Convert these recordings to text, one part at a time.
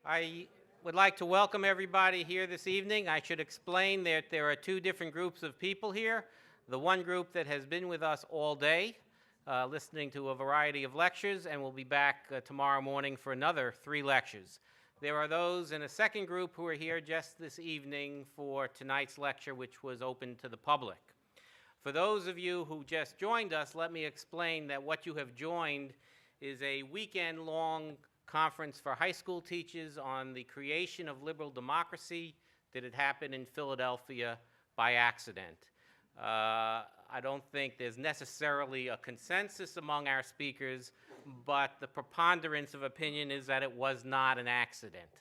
I would like to welcome everybody here this evening. I should explain that there are two different groups of people here. The one group that has been with us all day, listening to a variety of lectures, and will be back tomorrow morning for another 3 lectures. There are those in a second group who are here just this evening for tonight's lecture, which was open to the public. For those of you who just joined us, let me explain that what you have joined is a weekend-long conference for high school teachers on the creation of liberal democracy that had happened in Philadelphia by accident. I don't think there's necessarily a consensus among our speakers, but the preponderance of opinion is that it was not an accident.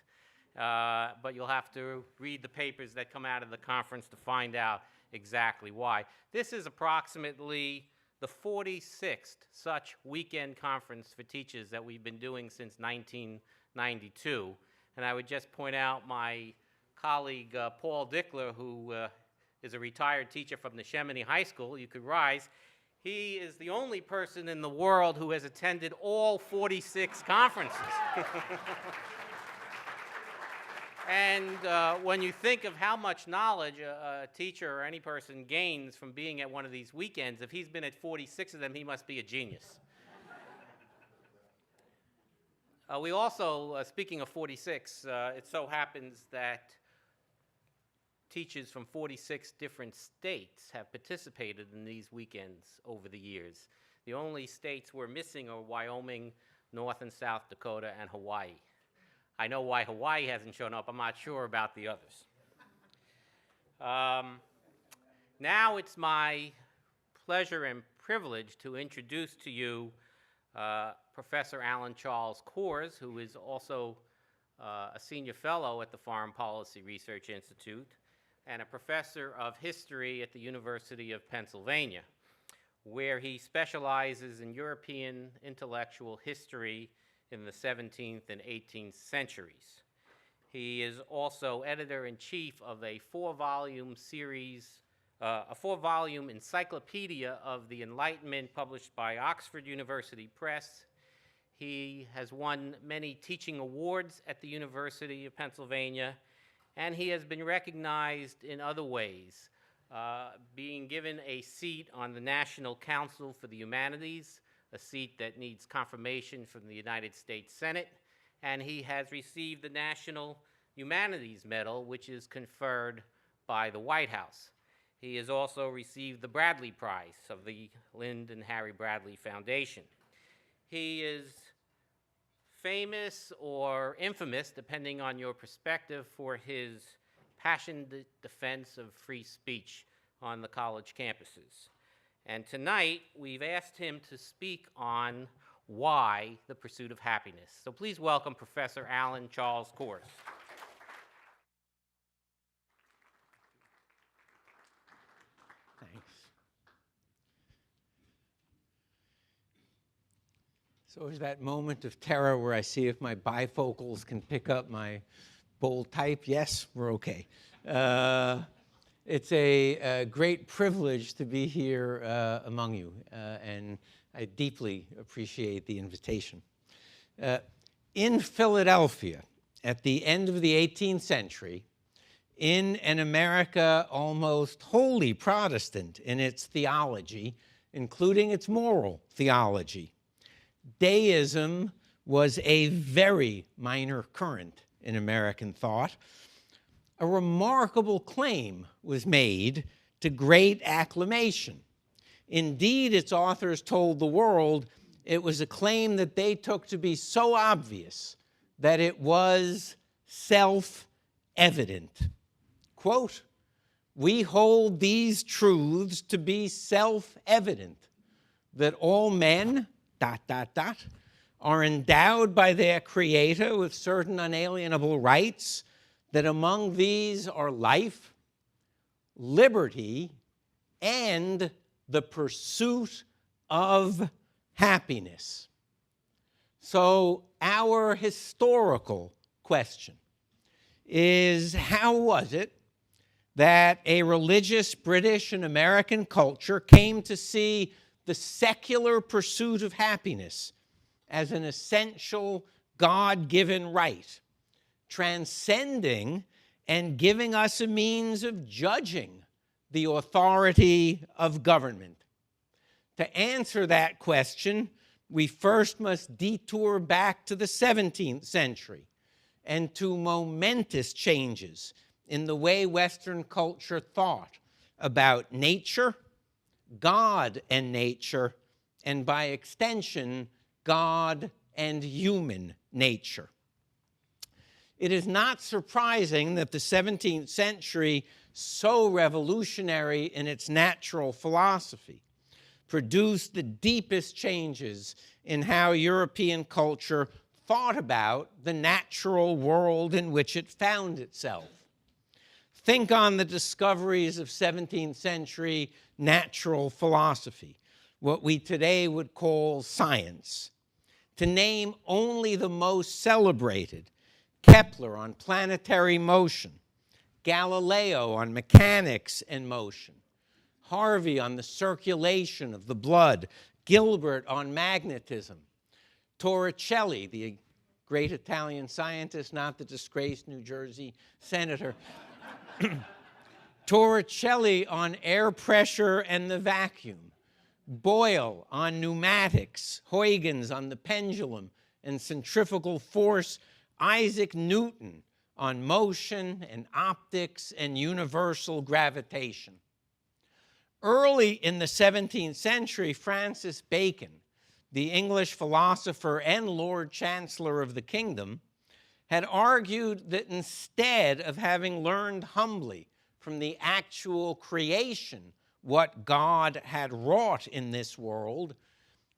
But you'll have to read the papers that come out of the conference to find out exactly why. This is approximately the 46th such weekend conference for teachers that we've been doing since 1992. And I would just point out my colleague Paul Dickler, who is a retired teacher from Neshaminy High School. You could rise. He is the only person in the world who has attended all 46 conferences. And when you think of how much knowledge a teacher or any person gains from being at one of these weekends, if he's been at 46 of them, he must be a genius. We also, speaking of 46, it so happens that teachers from 46 different states have participated in these weekends over the years. The only states we're missing are Wyoming, North and South Dakota, and Hawaii. I know why Hawaii hasn't shown up. I'm not sure about the others. Now it's my pleasure and privilege to introduce to you Professor Alan Charles Kors, who is also a senior fellow at the Foreign Policy Research Institute and a professor of history at the University of Pennsylvania, where he specializes in European intellectual history in the 17th and 18th centuries. He is also editor-in-chief of a 4-volume series, a 4-volume encyclopedia of the Enlightenment published by Oxford University Press. He has won many teaching awards at the University of Pennsylvania, and he has been recognized in other ways, being given a seat on the National Council for the Humanities, a seat that needs confirmation from the United States Senate, and he has received the National Humanities Medal, which is conferred by the White House. He has also received the Bradley Prize of the Lynd and Harry Bradley Foundation. He is famous or infamous, depending on your perspective, for his passionate defense of free speech on the college campuses. And tonight, we've asked him to speak on why the pursuit of happiness. So please welcome Professor Alan Charles Kors. Thanks. So is that moment of terror where I see if my bifocals can pick up my bold type? Yes, we're okay. It's a great privilege to be here among you, and I deeply appreciate the invitation. In Philadelphia, at the end of the 18th century, in an America almost wholly Protestant in its theology, including its moral theology, deism was a very minor current in American thought. A remarkable claim was made to great acclamation. Indeed, its authors told the world it was a claim that they took to be so obvious that it was self-evident. Quote, "We hold these truths to be self-evident, that all men, ... are endowed by their Creator with certain unalienable rights, that among these are life, liberty, and the pursuit of happiness." So our historical question is, how was it that a religious British and American culture came to see the secular pursuit of happiness as an essential God-given right, transcending and giving us a means of judging the authority of government? To answer that question, we first must detour back to the 17th century and to momentous changes in the way Western culture thought about nature, God and nature, and by extension, God and human nature. It is not surprising that the 17th century, so revolutionary in its natural philosophy, produced the deepest changes in how European culture thought about the natural world in which it found itself. Think on the discoveries of 17th century natural philosophy, what we today would call science. To name only the most celebrated: Kepler on planetary motion, Galileo on mechanics and motion, Harvey on the circulation of the blood, Gilbert on magnetism, Torricelli, the great Italian scientist, not the disgraced New Jersey senator, Torricelli on air pressure and the vacuum, Boyle on pneumatics, Huygens on the pendulum and centrifugal force, Isaac Newton on motion and optics and universal gravitation. Early in the 17th century, Francis Bacon, the English philosopher and Lord Chancellor of the kingdom, had argued that instead of having learned humbly from the actual creation what God had wrought in this world,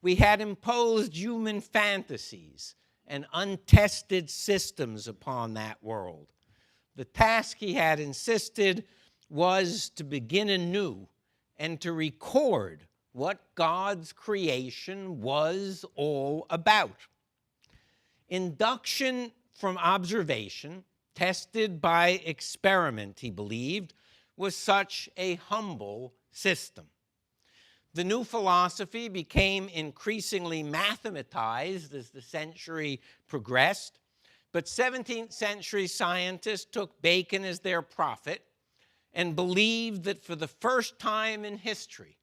we had imposed human fantasies and untested systems upon that world. The task he had insisted was to begin anew and to record what God's creation was all about. Induction from observation, tested by experiment, he believed, was such a humble system. The new philosophy became increasingly mathematized as the century progressed, but 17th century scientists took Bacon as their prophet and believed that for the first time in history,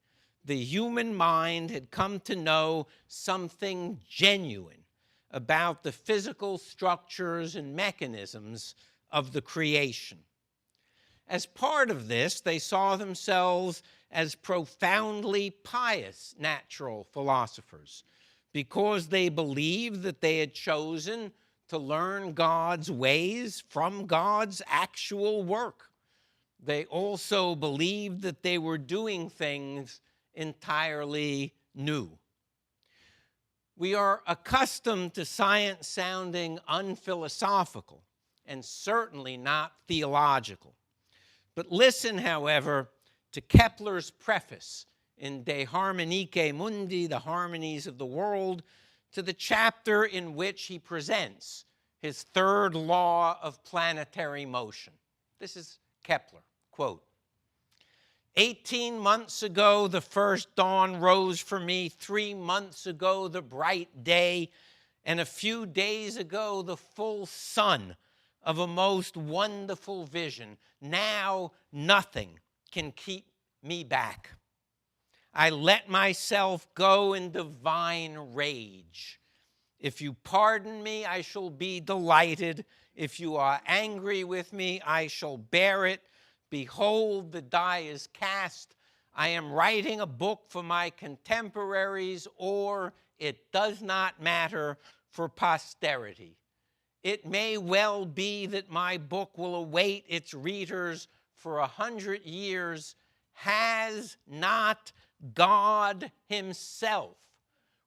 the human mind had come to know something genuine about the physical structures and mechanisms of the creation. As part of this, they saw themselves as profoundly pious natural philosophers because they believed that they had chosen to learn God's ways from God's actual work. They also believed that they were doing things entirely new. We are accustomed to science sounding unphilosophical and certainly not theological. But listen, however, to Kepler's preface in De Harmonice Mundi, the harmonies of the world, to the chapter in which he presents his third law of planetary motion. This is Kepler, quote, 18 months ago, the first dawn rose for me. 3 months ago, the bright day. And a few days ago, the full sun of a most wonderful vision. Now, nothing can keep me back. I let myself go in divine rage. If you pardon me, I shall be delighted. If you are angry with me, I shall bear it. Behold, the die is cast. I am writing a book for my contemporaries, or it does not matter, for posterity. It may well be that my book will await its readers for 100 years. Has not God himself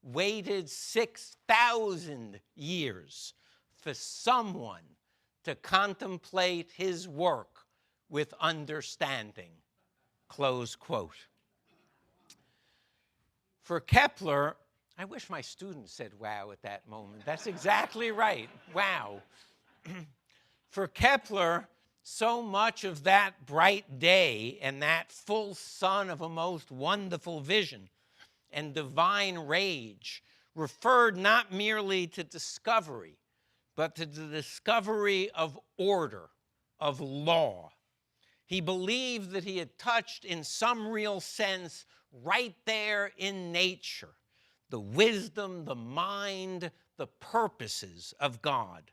waited 6,000 years for someone to contemplate his work with understanding? Close quote. For Kepler, I wish my students said wow at that moment. That's exactly right. Wow. For Kepler, so much of that bright day and that full sun of a most wonderful vision and divine rage referred not merely to discovery, but to the discovery of order, of law. He believed that he had touched, in some real sense, right there in nature, the wisdom, the mind, the purposes of God.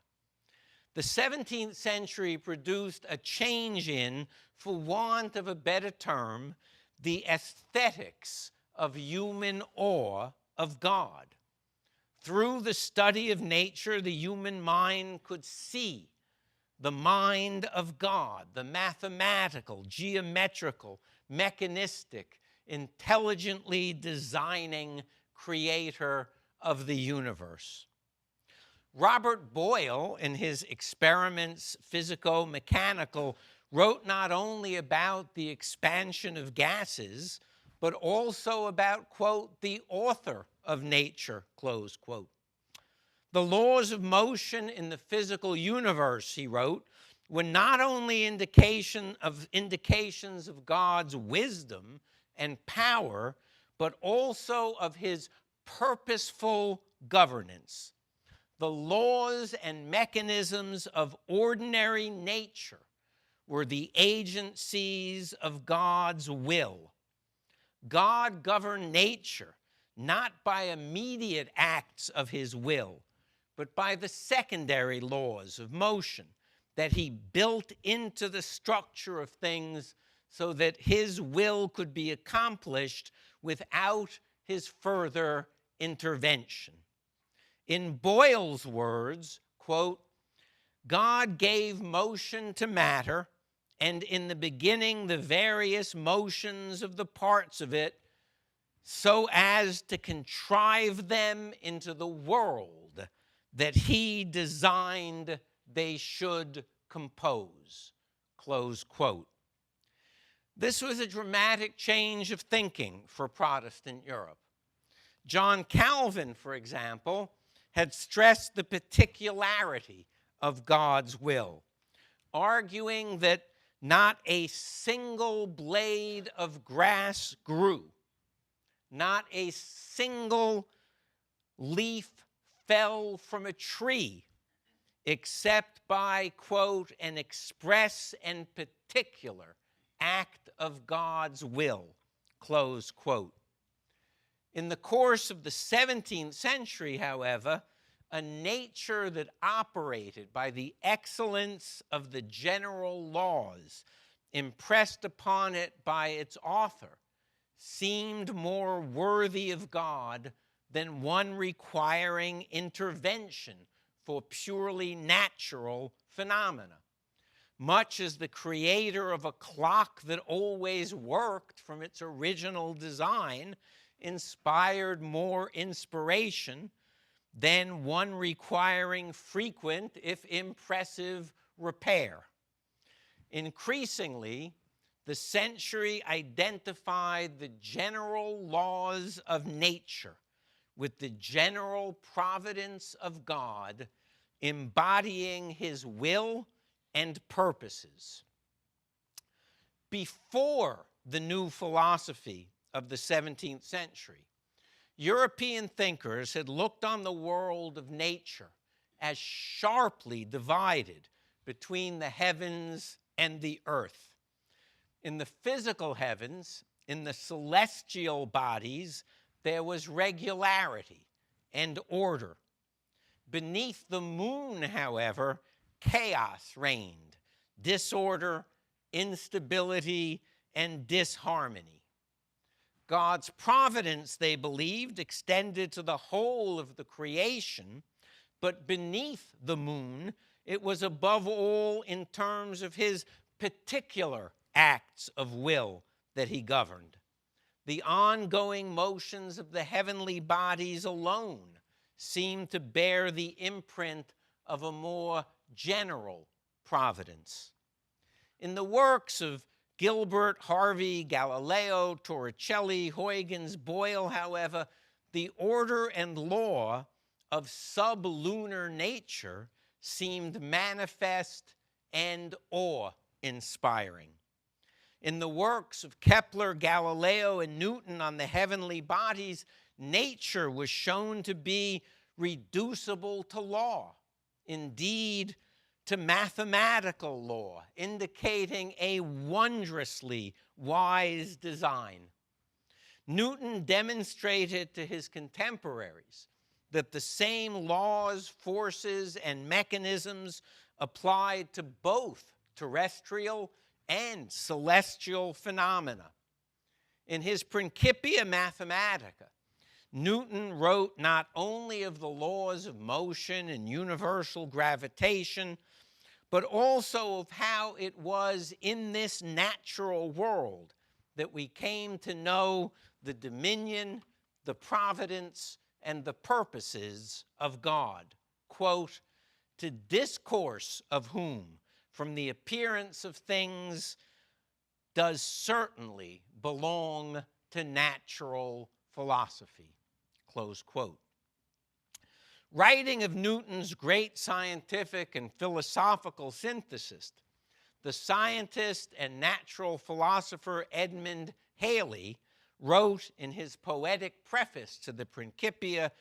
The 17th century produced a change in, for want of a better term, the aesthetics of human awe of God. Through the study of nature, the human mind could see the mind of God, the mathematical, geometrical, mechanistic, intelligently designing creator of the universe. Robert Boyle, in his Experiments Physico-Mechanical, wrote not only about the expansion of gases, but also about, quote, the author of nature, close quote. The laws of motion in the physical universe, he wrote, were not only indications of God's wisdom and power, but also of his purposeful governance. The laws and mechanisms of ordinary nature were the agencies of God's will. God governed nature not by immediate acts of his will, but by the secondary laws of motion that he built into the structure of things so that his will could be accomplished without his further intervention. In Boyle's words, quote, God gave motion to matter, and in the beginning the various motions of the parts of it, so as to contrive them into the world that he designed they should compose, close quote. This was a dramatic change of thinking for Protestant Europe. John Calvin, for example, had stressed the particularity of God's will, arguing that not a single blade of grass grew, not a single leaf fell from a tree, except by, quote, an express and particular act of God's will, close quote. In the course of the 17th century, however, a nature that operated by the excellence of the general laws impressed upon it by its author seemed more worthy of God than one requiring intervention for purely natural phenomena. Much as the creator of a clock that always worked from its original design inspired more inspiration than one requiring frequent, if impressive, repair. Increasingly, the century identified the general laws of nature with the general providence of God, embodying his will and purposes. Before the new philosophy of the 17th century, European thinkers had looked on the world of nature as sharply divided between the heavens and the earth. In the physical heavens, in the celestial bodies, there was regularity and order. Beneath the moon, however, chaos reigned, disorder, instability, and disharmony. God's providence, they believed, extended to the whole of the creation, but beneath the moon, it was above all in terms of his particular acts of will that he governed. The ongoing motions of the heavenly bodies alone seemed to bear the imprint of a more general providence. In the works of Gilbert, Harvey, Galileo, Torricelli, Huygens, Boyle, however, the order and law of sublunar nature seemed manifest and awe-inspiring. In the works of Kepler, Galileo, and Newton on the heavenly bodies, nature was shown to be reducible to law, indeed to mathematical law, indicating a wondrously wise design. Newton demonstrated to his contemporaries that the same laws, forces, and mechanisms applied to both terrestrial and celestial phenomena. In his Principia Mathematica, Newton wrote not only of the laws of motion and universal gravitation, but also of how it was in this natural world that we came to know the dominion, the providence, and the purposes of God. Quote, to discourse of whom, from the appearance of things, does certainly belong to natural philosophy. Close quote. Writing of Newton's great scientific and philosophical synthesis, the scientist and natural philosopher Edmund Halley wrote in his poetic preface to the Principia,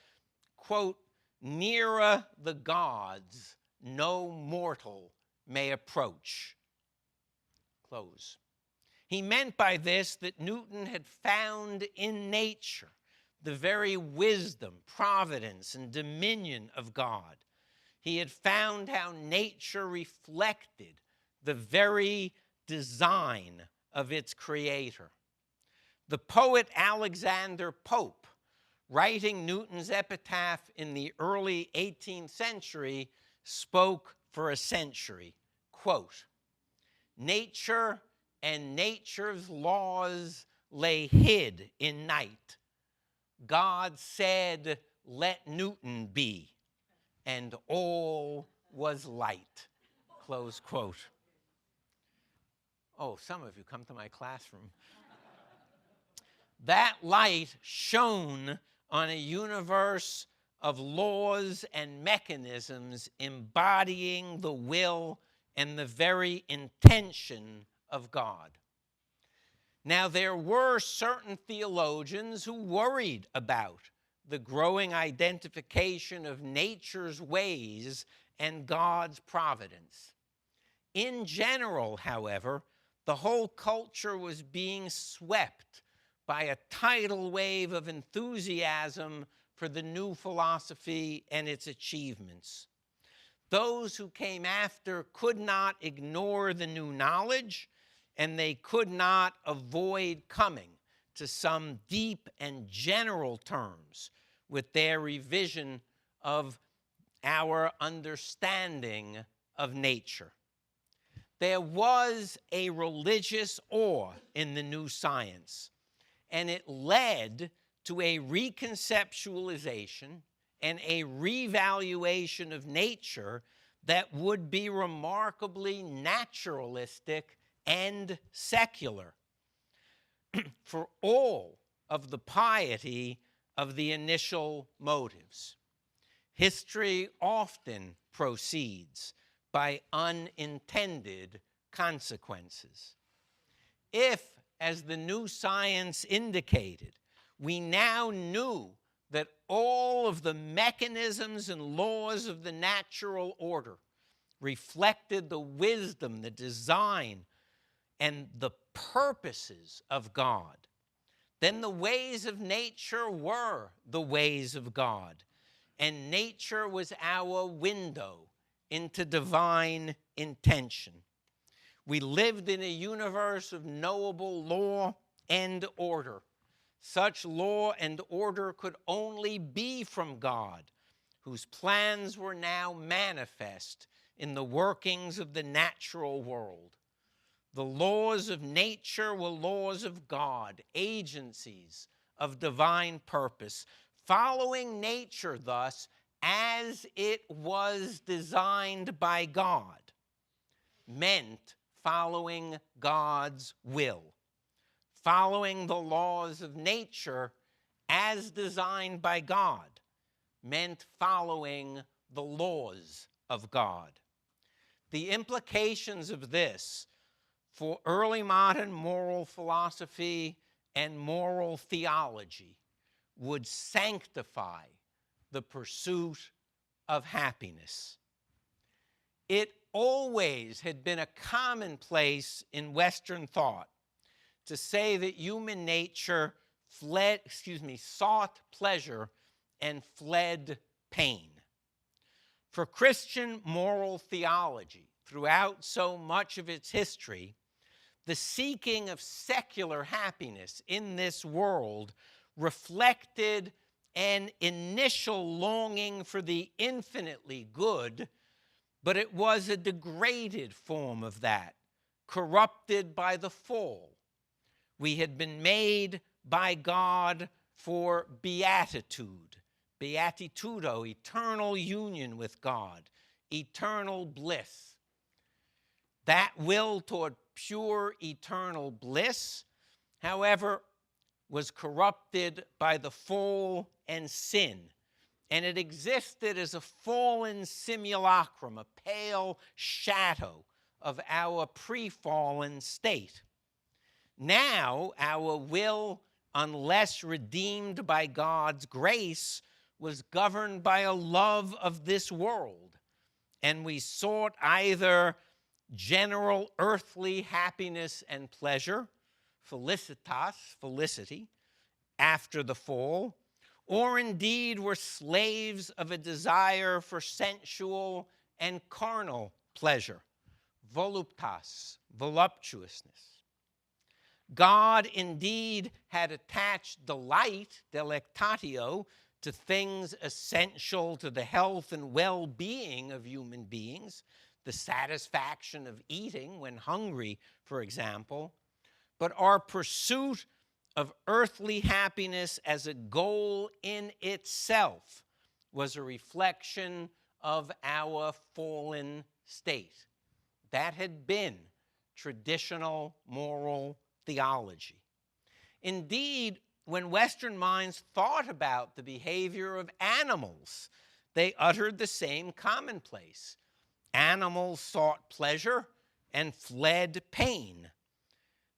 quote, nearer the gods no mortal may approach. Close. He meant by this that Newton had found in nature the very wisdom, providence, and dominion of God. He had found how nature reflected the very design of its creator. The poet Alexander Pope, writing Newton's epitaph in the early 18th century, spoke for a century. Quote, nature and nature's laws lay hid in night. God said, let Newton be, and all was light. Close quote. Oh, some of you come to my classroom. That light shone on a universe of laws and mechanisms embodying the will and the very intention of God. Now, there were certain theologians who worried about the growing identification of nature's ways and God's providence. In general, however, the whole culture was being swept by a tidal wave of enthusiasm for the new philosophy and its achievements. Those who came after could not ignore the new knowledge, and they could not avoid coming to some deep and general terms with their revision of our understanding of nature. There was a religious awe in the new science, and it led to a reconceptualization and a revaluation of nature that would be remarkably naturalistic and secular for all of the piety of the initial motives. History often proceeds by unintended consequences. If, as the new science indicated, we now knew that all of the mechanisms and laws of the natural order reflected the wisdom, the design, and the purposes of God, then the ways of nature were the ways of God, and nature was our window into divine intention. We lived in a universe of knowable law and order. Such law and order could only be from God, whose plans were now manifest in the workings of the natural world. The laws of nature were laws of God, agencies of divine purpose, following nature thus as it was designed by God, meant following God's will. Following the laws of nature as designed by God meant following the laws of God. The implications of this for early modern moral philosophy and moral theology would sanctify the pursuit of happiness. It always had been a commonplace in Western thought to say that human nature sought pleasure and fled pain. For Christian moral theology, throughout so much of its history, the seeking of secular happiness in this world reflected an initial longing for the infinitely good, but it was a degraded form of that, corrupted by the fall. We had been made by God for beatitude, beatitudo, eternal union with God, eternal bliss. That will toward pure eternal bliss, however, was corrupted by the fall and sin, and it existed as a fallen simulacrum, a pale shadow of our pre-fallen state. Now, our will, unless redeemed by God's grace, was governed by a love of this world, and we sought either general earthly happiness and pleasure, felicitas, felicity, after the fall, or indeed were slaves of a desire for sensual and carnal pleasure, voluptas, voluptuousness. God indeed had attached delight, delectatio, to things essential to the health and well-being of human beings, the satisfaction of eating when hungry, for example. But our pursuit of earthly happiness as a goal in itself was a reflection of our fallen state. That had been traditional moral theology. Indeed, when Western minds thought about the behavior of animals, they uttered the same commonplace. Animals sought pleasure and fled pain.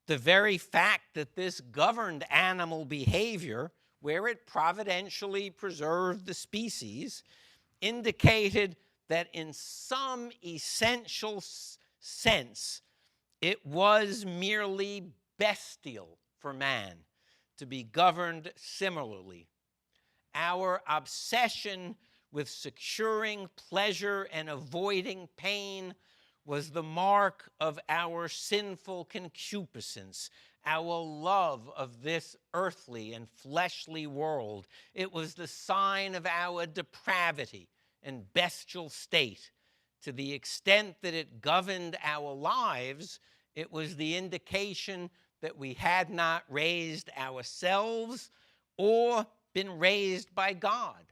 The very fact that this governed animal behavior, where it providentially preserved the species, indicated that in some essential sense, it was merely bestial for man to be governed similarly. Our obsession with securing pleasure and avoiding pain was the mark of our sinful concupiscence, our love of this earthly and fleshly world. It was the sign of our depravity and bestial state. To the extent that it governed our lives, it was the indication that we had not raised ourselves or been raised by God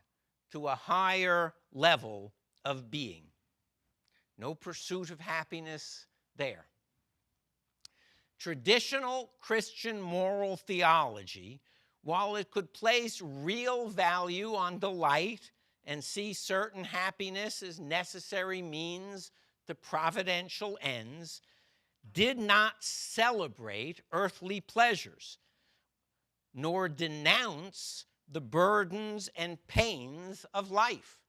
to a higher level of being. No pursuit of happiness there. Traditional Christian moral theology, while it could place real value on delight and see certain happiness as necessary means to providential ends, did not celebrate earthly pleasures, nor denounce the burdens and pains of life.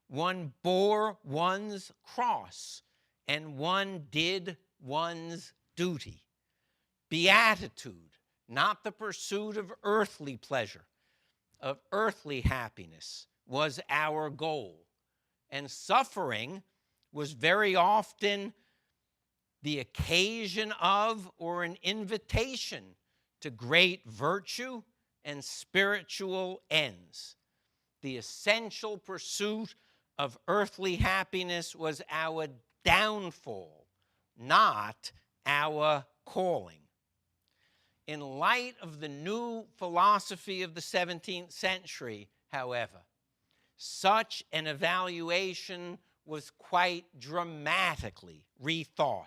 One bore one's cross, and one did one's duty. Beatitude, not the pursuit of earthly pleasure, of earthly happiness, was our goal. And suffering was very often the occasion of or an invitation to great virtue and spiritual ends. The essential pursuit of earthly happiness was our downfall, not our calling. In light of the new philosophy of the 17th century, however, such an evaluation was quite dramatically rethought.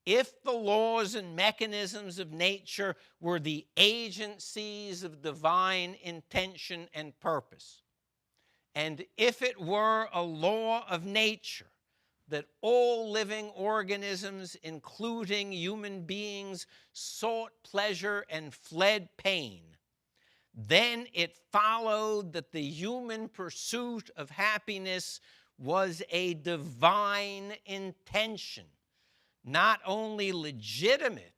If the laws and mechanisms of nature were the agencies of divine intention and purpose, and if it were a law of nature that all living organisms, including human beings, sought pleasure and fled pain, then it followed that the human pursuit of happiness was a divine intention, not only legitimate,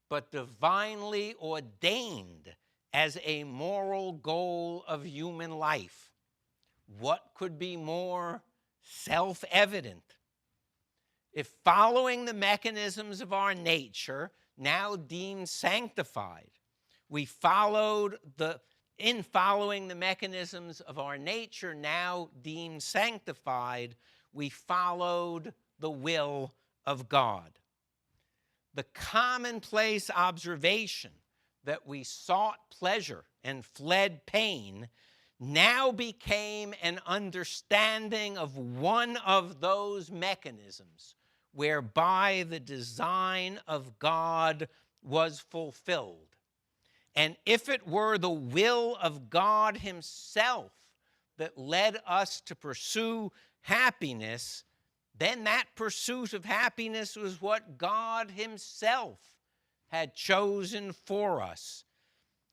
but divinely ordained as a moral goal of human life. What could be more self-evident? If following the mechanisms of our nature, now deemed sanctified, in following the mechanisms of our nature, now deemed sanctified, we followed the will of God. The commonplace observation that we sought pleasure and fled pain now became an understanding of one of those mechanisms whereby the design of God was fulfilled. And if it were the will of God himself that led us to pursue happiness, then that pursuit of happiness was what God himself had chosen for us.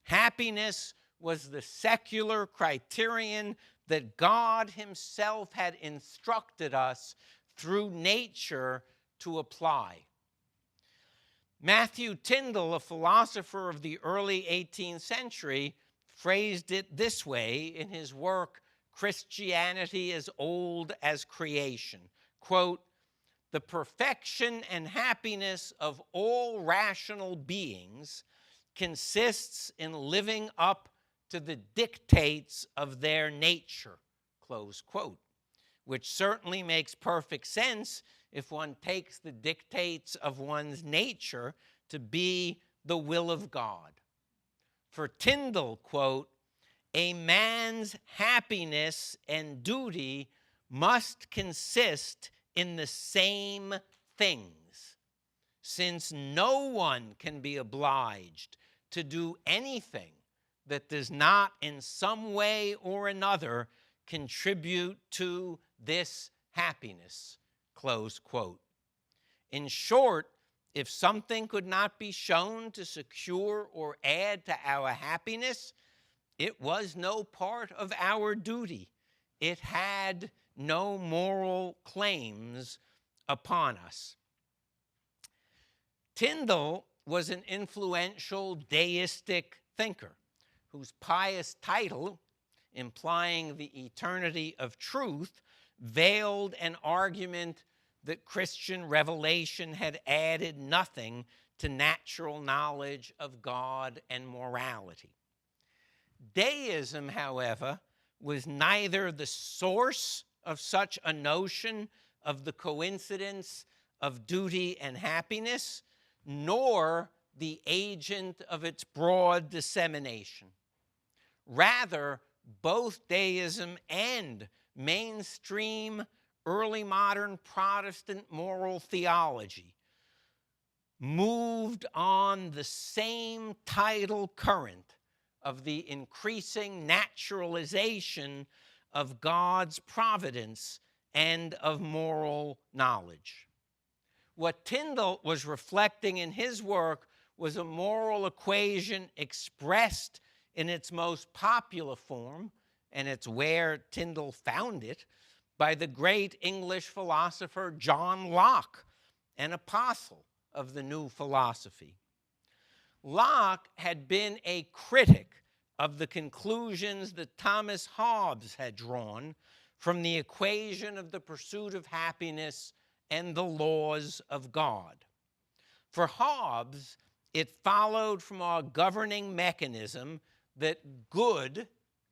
Happiness was the secular criterion that God himself had instructed us through nature to apply. Matthew Tyndall, a philosopher of the early 18th century, phrased it this way in his work, Christianity as Old as Creation. Quote, "The perfection and happiness of all rational beings consists in living up to the dictates of their nature," close quote, which certainly makes perfect sense if one takes the dictates of one's nature to be the will of God. For Tyndall, quote, "A man's happiness and duty must consist in the same things, since no one can be obliged to do anything that does not in some way or another contribute to this happiness," close quote. In short, if something could not be shown to secure or add to our happiness, it was no part of our duty. It had no moral claims upon us. Tyndall was an influential deistic thinker whose pious title, implying the eternity of truth, veiled an argument that Christian revelation had added nothing to natural knowledge of God and morality. Deism, however, was neither the source of such a notion of the coincidence of duty and happiness, nor the agent of its broad dissemination. Rather, both deism and mainstream early modern Protestant moral theology moved on the same tidal current of the increasing naturalization of God's providence and of moral knowledge. What Tyndall was reflecting in his work was a moral equation expressed in its most popular form, and it's where Tyndall found it, by the great English philosopher John Locke, an apostle of the new philosophy. Locke had been a critic of the conclusions that Thomas Hobbes had drawn from the equation of the pursuit of happiness and the laws of God. For Hobbes, it followed from our governing mechanism that good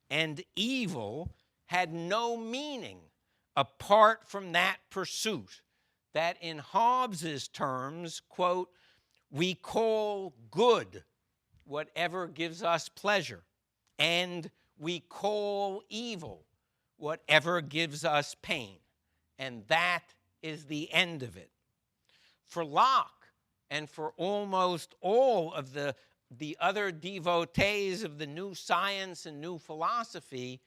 and evil had no meaning apart from that pursuit, that in Hobbes's terms, quote, "we call good whatever gives us pleasure, and we call evil whatever gives us pain, and that is the end of it." For Locke, and for almost all of the other devotees of the new science and new philosophy,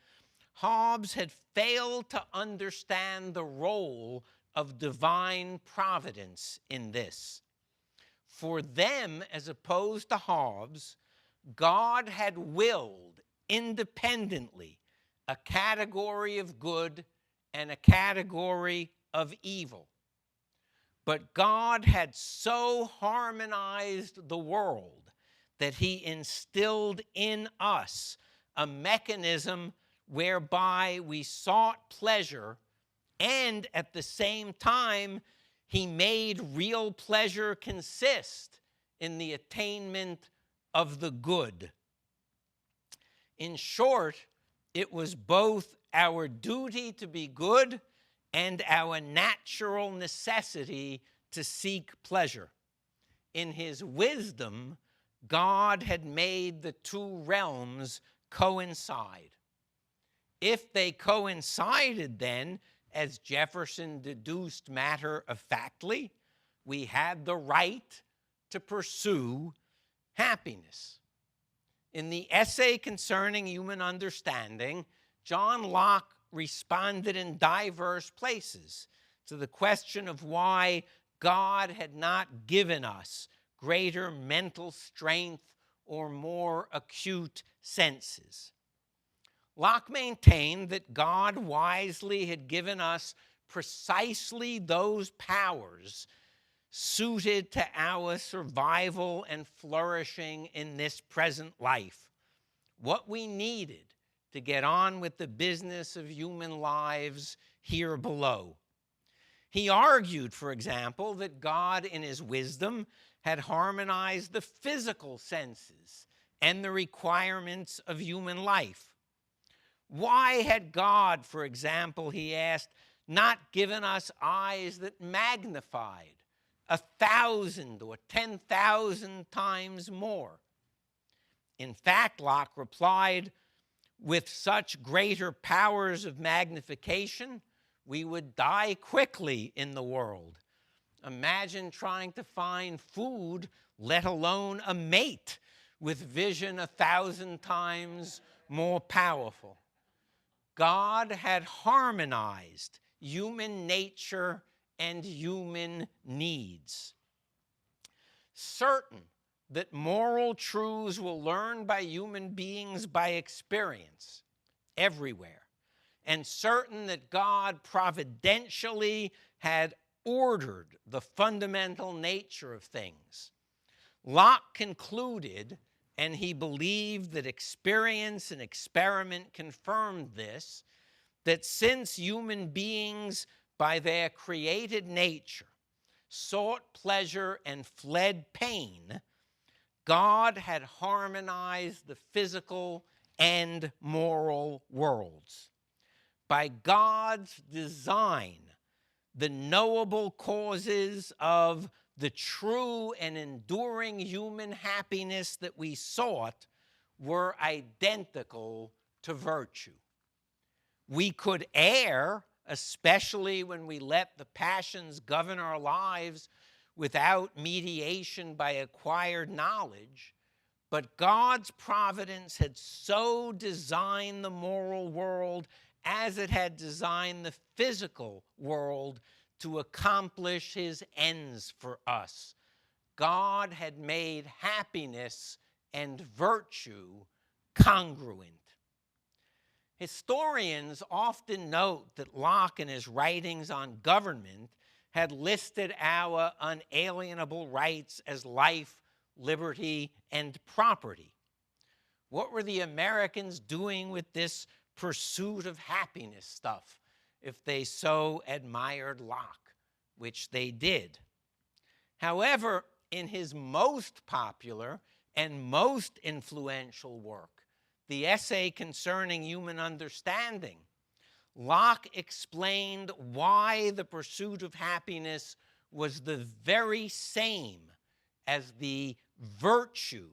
Hobbes had failed to understand the role of divine providence in this. For them, as opposed to Hobbes, God had willed independently a category of good and a category of evil. But God had so harmonized the world that he instilled in us a mechanism whereby we sought pleasure, and at the same time, he made real pleasure consist in the attainment of the good. In short, it was both our duty to be good and our natural necessity to seek pleasure. In his wisdom, God had made the two realms coincide. If they coincided, then, as Jefferson deduced matter-of-factly, we had the right to pursue happiness. In the essay concerning human understanding, John Locke responded in diverse places to the question of why God had not given us greater mental strength or more acute senses. Locke maintained that God wisely had given us precisely those powers suited to our survival and flourishing in this present life, what we needed to get on with the business of human lives here below. He argued, for example, that God, in his wisdom, had harmonized the physical senses and the requirements of human life. Why had God, for example, he asked, not given us eyes that magnified 1,000 or 10,000 times more? In fact, Locke replied, with such greater powers of magnification, we would die quickly in the world. Imagine trying to find food, let alone a mate, with vision 1,000 times more powerful. God had harmonized human nature and human needs. Certain that moral truths were learned by human beings by experience everywhere, and certain that God providentially had ordered the fundamental nature of things. Locke concluded, and he believed that experience and experiment confirmed this, that since human beings, by their created nature, sought pleasure and fled pain, God had harmonized the physical and moral worlds. By God's design, the knowable causes of the true and enduring human happiness that we sought were identical to virtue. We could err, especially when we let the passions govern our lives without mediation by acquired knowledge, but God's providence had so designed the moral world as it had designed the physical world to accomplish his ends for us. God had made happiness and virtue congruent. Historians often note that Locke, in his writings on government, had listed our unalienable rights as life, liberty, and property. What were the Americans doing with this pursuit of happiness stuff if they so admired Locke, which they did? However, in his most popular and most influential work, the essay concerning human understanding, Locke explained why the pursuit of happiness was the very same as the virtue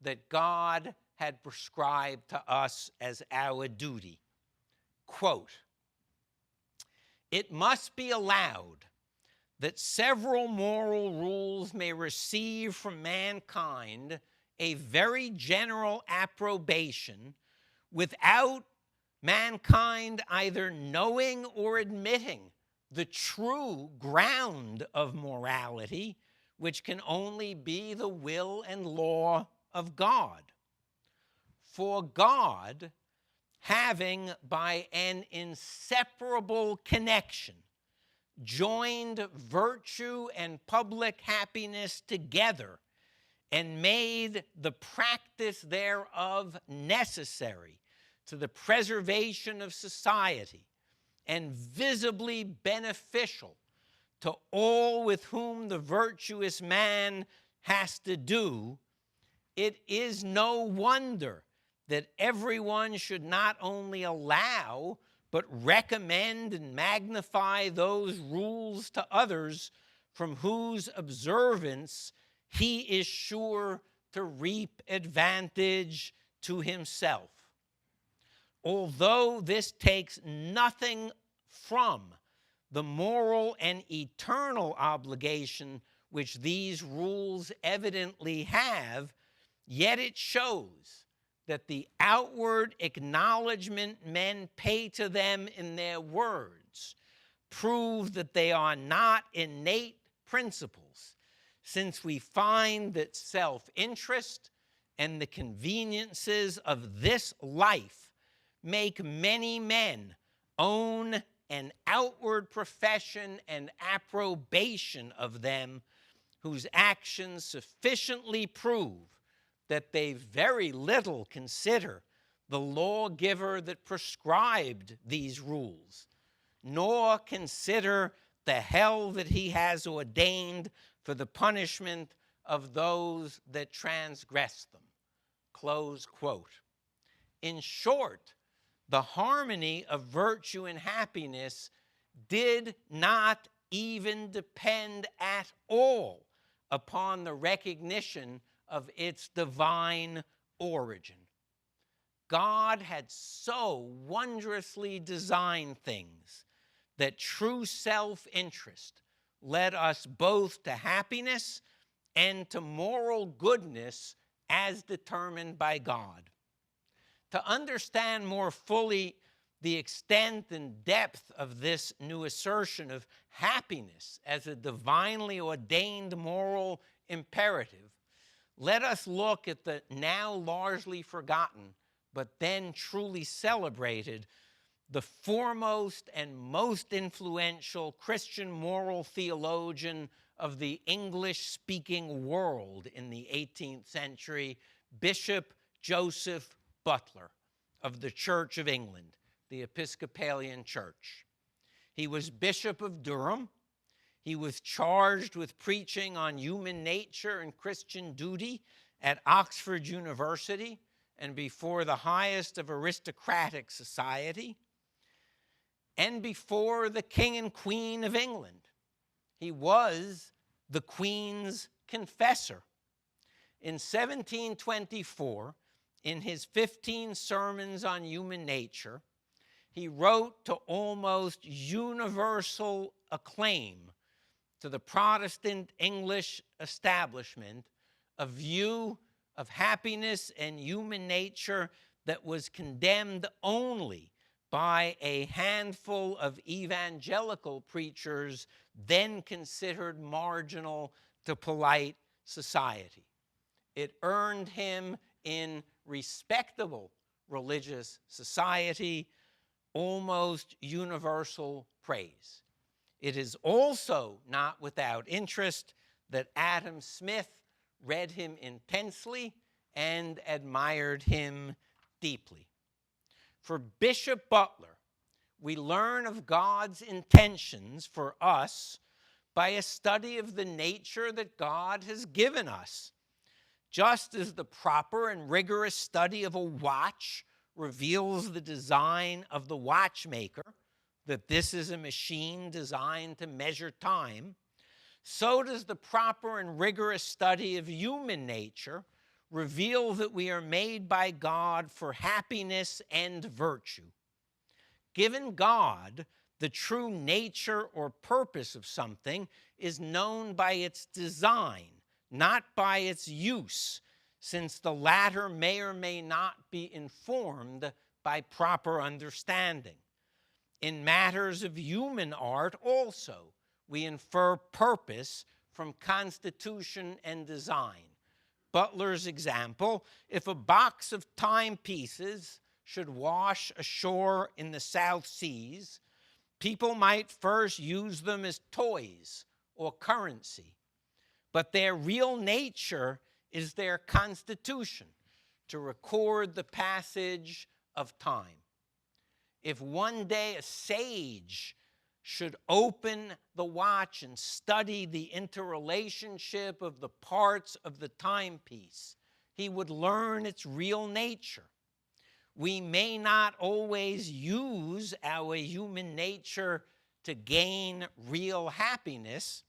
that God had prescribed to us as our duty. Quote, "It must be allowed that several moral rules may receive from mankind a very general approbation without mankind either knowing or admitting the true ground of morality, which can only be the will and law of God. For God, having by an inseparable connection joined virtue and public happiness together and made the practice thereof necessary to the preservation of society and visibly beneficial to all with whom the virtuous man has to do, it is no wonder that everyone should not only allow but recommend and magnify those rules to others from whose observance he is sure to reap advantage to himself. Although this takes nothing from the moral and eternal obligation which these rules evidently have, yet it shows that the outward acknowledgement men pay to them in their words prove that they are not innate principles, since we find that self-interest and the conveniences of this life make many men own an outward profession and approbation of them, whose actions sufficiently prove that they very little consider the lawgiver that prescribed these rules, nor consider the hell that he has ordained for the punishment of those that transgress them. Close quote. In short, the harmony of virtue and happiness did not even depend at all upon the recognition of its divine origin. God had so wondrously designed things that true self-interest led us both to happiness and to moral goodness as determined by God. To understand more fully the extent and depth of this new assertion of happiness as a divinely ordained moral imperative, let us look at the now largely forgotten, but then truly celebrated, the foremost and most influential Christian moral theologian of the English-speaking world in the 18th century, Bishop Joseph Butler of the Church of England, the Episcopalian Church. He was Bishop of Durham. He was charged with preaching on human nature and Christian duty at Oxford University and before the highest of aristocratic society, and before the King and Queen of England. He was the Queen's confessor. In 1724, in his 15 sermons on human nature, he wrote to almost universal acclaim to the Protestant English establishment a view of happiness and human nature that was condemned only by a handful of evangelical preachers then considered marginal to polite society. It earned him in respectable religious society almost universal praise. It is also not without interest that Adam Smith read him intensely and admired him deeply. For Bishop Butler, we learn of God's intentions for us by a study of the nature that God has given us. Just as the proper and rigorous study of a watch reveals the design of the watchmaker, that this is a machine designed to measure time, so does the proper and rigorous study of human nature reveal that we are made by God for happiness and virtue. Given God, the true nature or purpose of something is known by its design, not by its use, since the latter may or may not be informed by proper understanding. In matters of human art also, we infer purpose from constitution and design. Butler's example: if a box of timepieces should wash ashore in the South Seas, people might first use them as toys or currency. But their real nature is their constitution, to record the passage of time. If one day a sage should open the watch and study the interrelationship of the parts of the timepiece, he would learn its real nature. We may not always use our human nature to gain real happiness.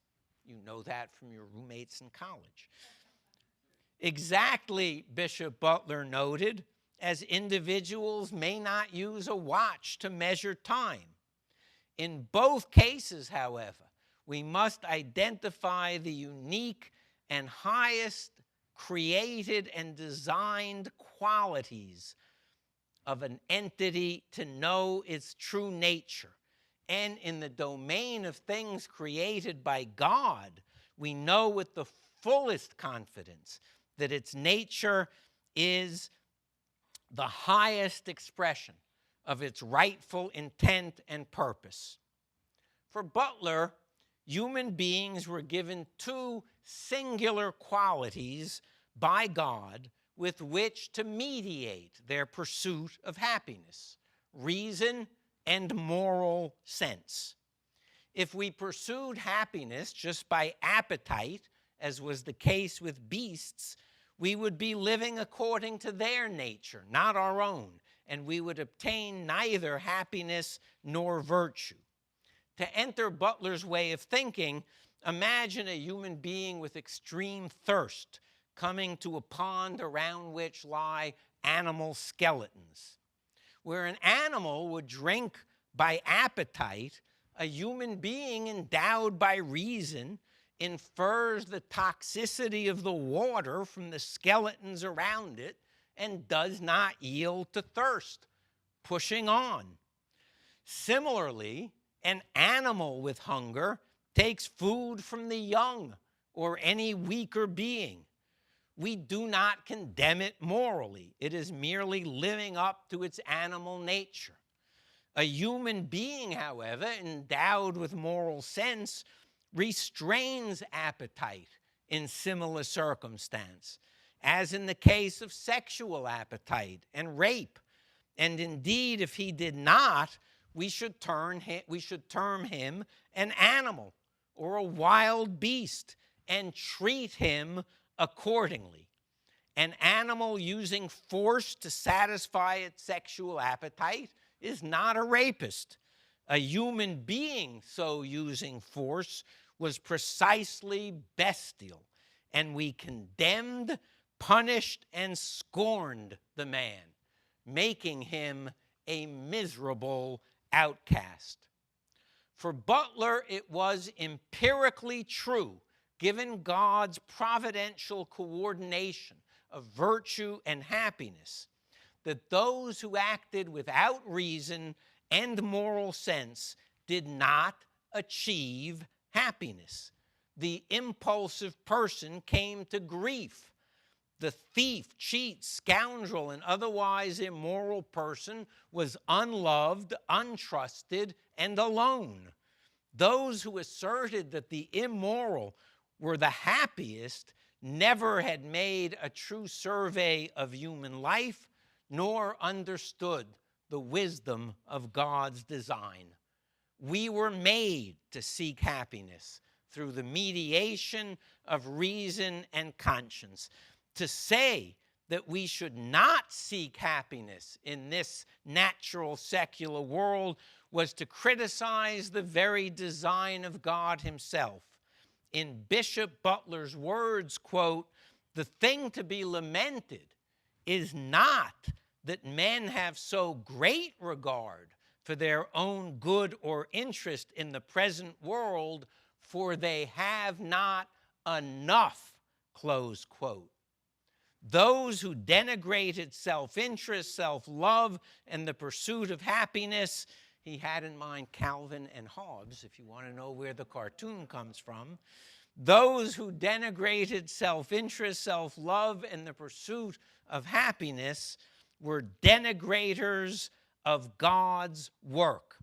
You know that from your roommates in college. Exactly, Bishop Butler noted, as individuals may not use a watch to measure time. In both cases, however, we must identify the unique and highest created and designed qualities of an entity to know its true nature. And in the domain of things created by God, we know with the fullest confidence that its nature is the highest expression of its rightful intent and purpose. For Butler, human beings were given two singular qualities by God with which to mediate their pursuit of happiness: reason and moral sense. If we pursued happiness just by appetite, as was the case with beasts, we would be living according to their nature, not our own, and we would obtain neither happiness nor virtue. To enter Butler's way of thinking, imagine a human being with extreme thirst coming to a pond around which lie animal skeletons. Where an animal would drink by appetite, a human being endowed by reason infers the toxicity of the water from the skeletons around it and does not yield to thirst, pushing on. Similarly, an animal with hunger takes food from the young or any weaker being. We do not condemn it morally. It is merely living up to its animal nature. A human being, however, endowed with moral sense, restrains appetite in similar circumstance, as in the case of sexual appetite and rape. And indeed, if he did not, we should term him an animal or a wild beast and treat him accordingly. An animal using force to satisfy its sexual appetite is not a rapist. A human being so using force was precisely bestial, and we condemned, punished, and scorned the man, making him a miserable outcast. For Butler, it was empirically true, given God's providential coordination of virtue and happiness, that those who acted without reason and moral sense did not achieve happiness. The impulsive person came to grief. The thief, cheat, scoundrel, and otherwise immoral person was unloved, untrusted, and alone. Those who asserted that the immoral were the happiest never had made a true survey of human life, nor understood the wisdom of God's design. We were made to seek happiness through the mediation of reason and conscience. To say that we should not seek happiness in this natural secular world was to criticize the very design of God himself. In Bishop Butler's words, quote, "The thing to be lamented is not that men have so great regard for their own good or interest in the present world, for they have not enough," close quote. Those who denigrated self-interest, self-love, and the pursuit of happiness, he had in mind Calvin and Hobbes, if you want to know where the cartoon comes from. Those who denigrated self-interest, self-love, and the pursuit of happiness were denigrators of God's work.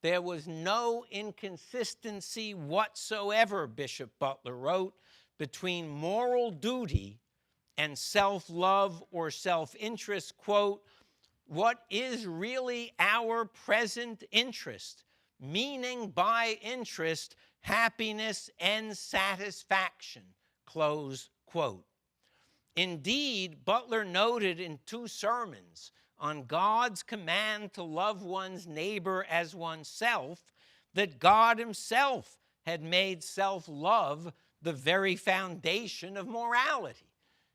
There was no inconsistency whatsoever, Bishop Butler wrote, between moral duty and self-love or self-interest. Quote, what is really our present interest, meaning by interest, happiness and satisfaction, close quote. Indeed, Butler noted in 2 sermons on God's command to love one's neighbor as oneself that God himself had made self-love the very foundation of morality.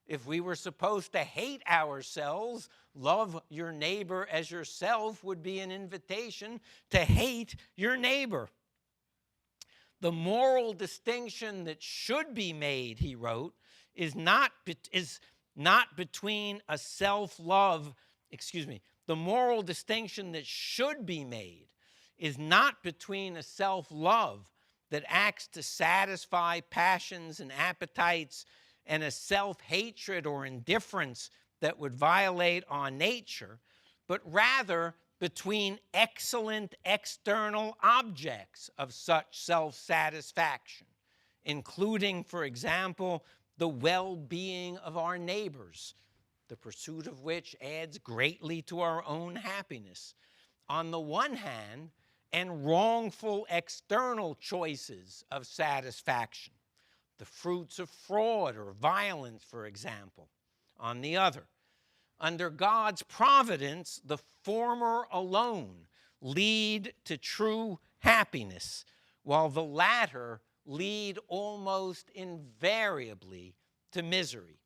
If we were supposed to hate ourselves, love your neighbor as yourself would be an invitation to hate your neighbor. The moral distinction that should be made, he wrote, is not between a self-love, the moral distinction that should be made is not between a self-love that acts to satisfy passions and appetites and a self-hatred or indifference that would violate our nature, but rather between excellent external objects of such self-satisfaction, including, for example, the well-being of our neighbors, the pursuit of which adds greatly to our own happiness, on the one hand, and wrongful external choices of satisfaction, the fruits of fraud or violence, for example, on the other. Under God's providence, the former alone lead to true happiness, while the latter lead almost invariably to misery.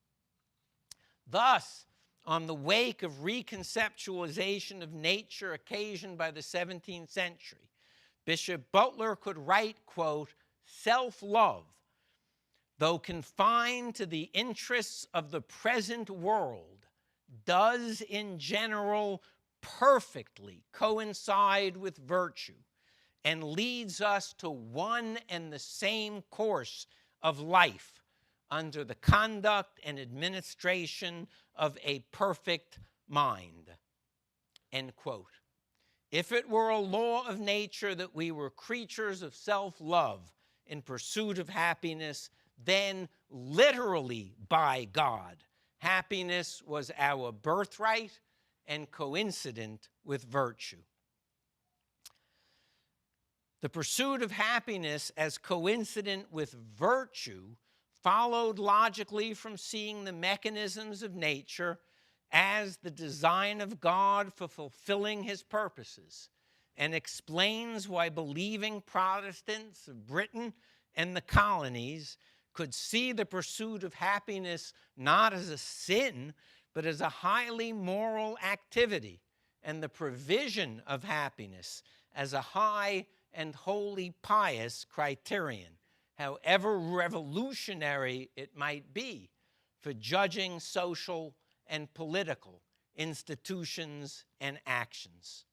Thus, on the wake of reconceptualization of nature occasioned by the 17th century, Bishop Butler could write, quote, self-love, though confined to the interests of the present world, does in general perfectly coincide with virtue and leads us to one and the same course of life under the conduct and administration of a perfect mind, end quote. If it were a law of nature that we were creatures of self-love in pursuit of happiness, then literally by God, happiness was our birthright and coincident with virtue. The pursuit of happiness as coincident with virtue followed logically from seeing the mechanisms of nature as the design of God for fulfilling his purposes, and explains why believing Protestants of Britain and the colonies could see the pursuit of happiness not as a sin, but as a highly moral activity, and the provision of happiness as a high and wholly pious criterion, however revolutionary it might be for judging social and political institutions and actions.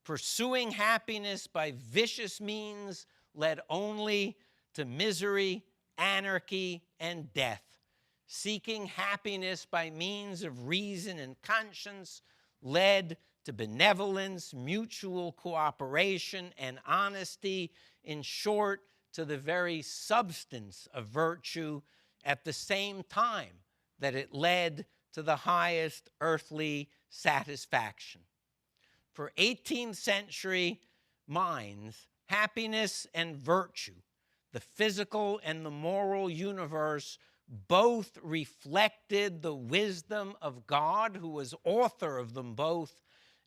Pursuing happiness by vicious means led only to misery, anarchy, and death. Seeking happiness by means of reason and conscience led to benevolence, mutual cooperation, and honesty, in short, to the very substance of virtue, at the same time that it led to the highest earthly satisfaction. For 18th century minds, happiness and virtue, the physical and the moral universe, both reflected the wisdom of God, who was author of them both,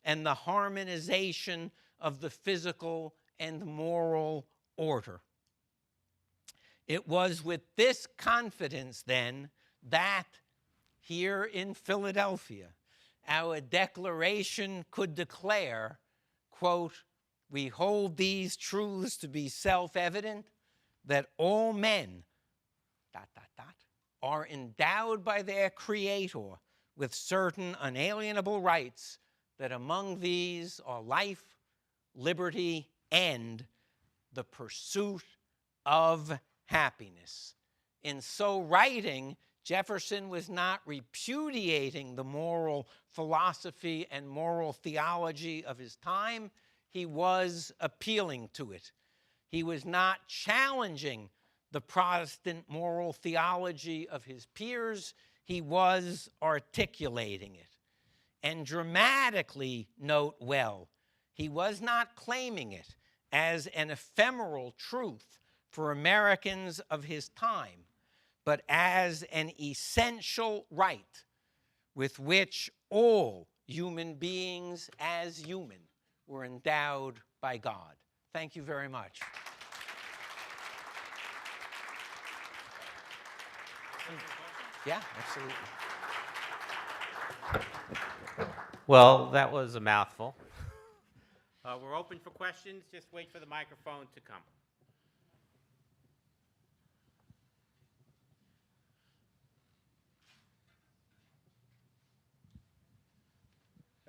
and the harmonization of the physical and moral order. It was with this confidence, then, that here in Philadelphia, our declaration could declare, quote, we hold these truths to be self-evident, that all men, ... are endowed by their Creator with certain unalienable rights, that among these are life, liberty, and the pursuit of happiness. In so writing, Jefferson was not repudiating the moral philosophy and moral theology of his time. He was appealing to it. He was not challenging the Protestant moral theology of his peers. He was articulating it. And dramatically, note well, he was not claiming it as an ephemeral truth for Americans of his time, but as an essential right with which all human beings as human were endowed by God. Thank you very much. Yeah, absolutely. Well, that was a mouthful. We're open for questions. Just wait for the microphone to come.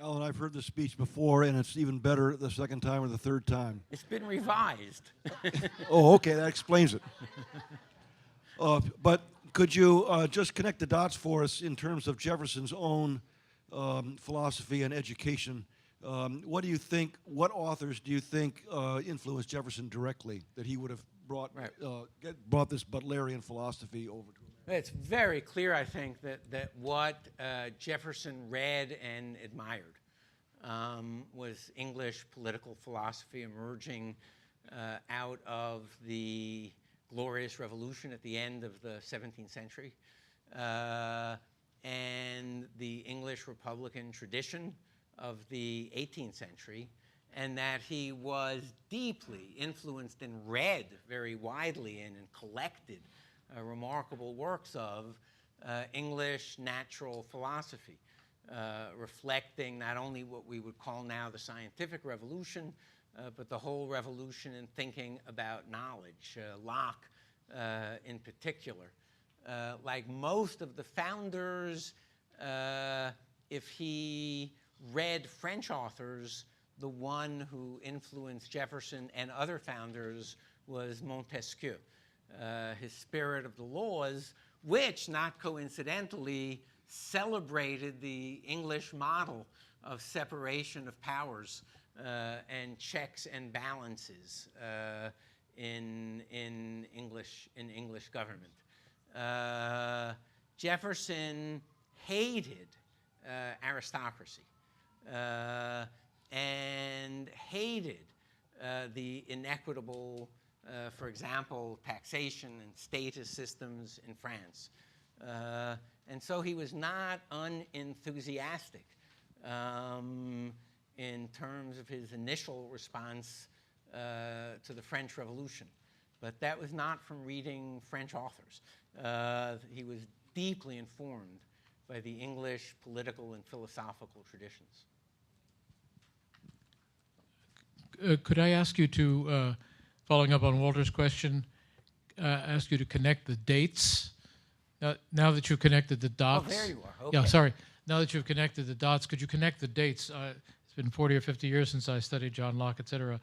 Alan, I've heard this speech before, and it's even better the second time or the third time. It's been revised. Oh, okay, that explains it. But could you just connect the dots for us in terms of Jefferson's own philosophy and education? What do you think, what authors do you think influenced Jefferson directly that he would have brought, brought this Butlerian philosophy over to America? It's very clear, I think, that what Jefferson read and admired was English political philosophy emerging out of the Glorious Revolution at the end of the 17th century and the English Republican tradition of the 18th century, and that he was deeply influenced and read very widely and collected remarkable works of English natural philosophy, reflecting not only what we would call now the scientific revolution, but the whole revolution in thinking about knowledge. Locke, in particular, like most of the founders, if he read French authors, the one who influenced Jefferson and other founders was Montesquieu. His Spirit of the Laws, which, not coincidentally, celebrated the English model of separation of powers and checks and balances in English government. Jefferson hated aristocracy and hated the inequitable, for example, taxation and status systems in France. And so he was not unenthusiastic in terms of his initial response to the French Revolution. But that was not from reading French authors. He was deeply informed by the English political and philosophical traditions. Could I ask you to, following up on Walter's question, ask you to connect the dates? Now that you've connected the dots. Oh, there you are. Okay. Yeah, sorry. Now that you've connected the dots, could you connect the dates? It's been 40 or 50 years since I studied John Locke, et cetera.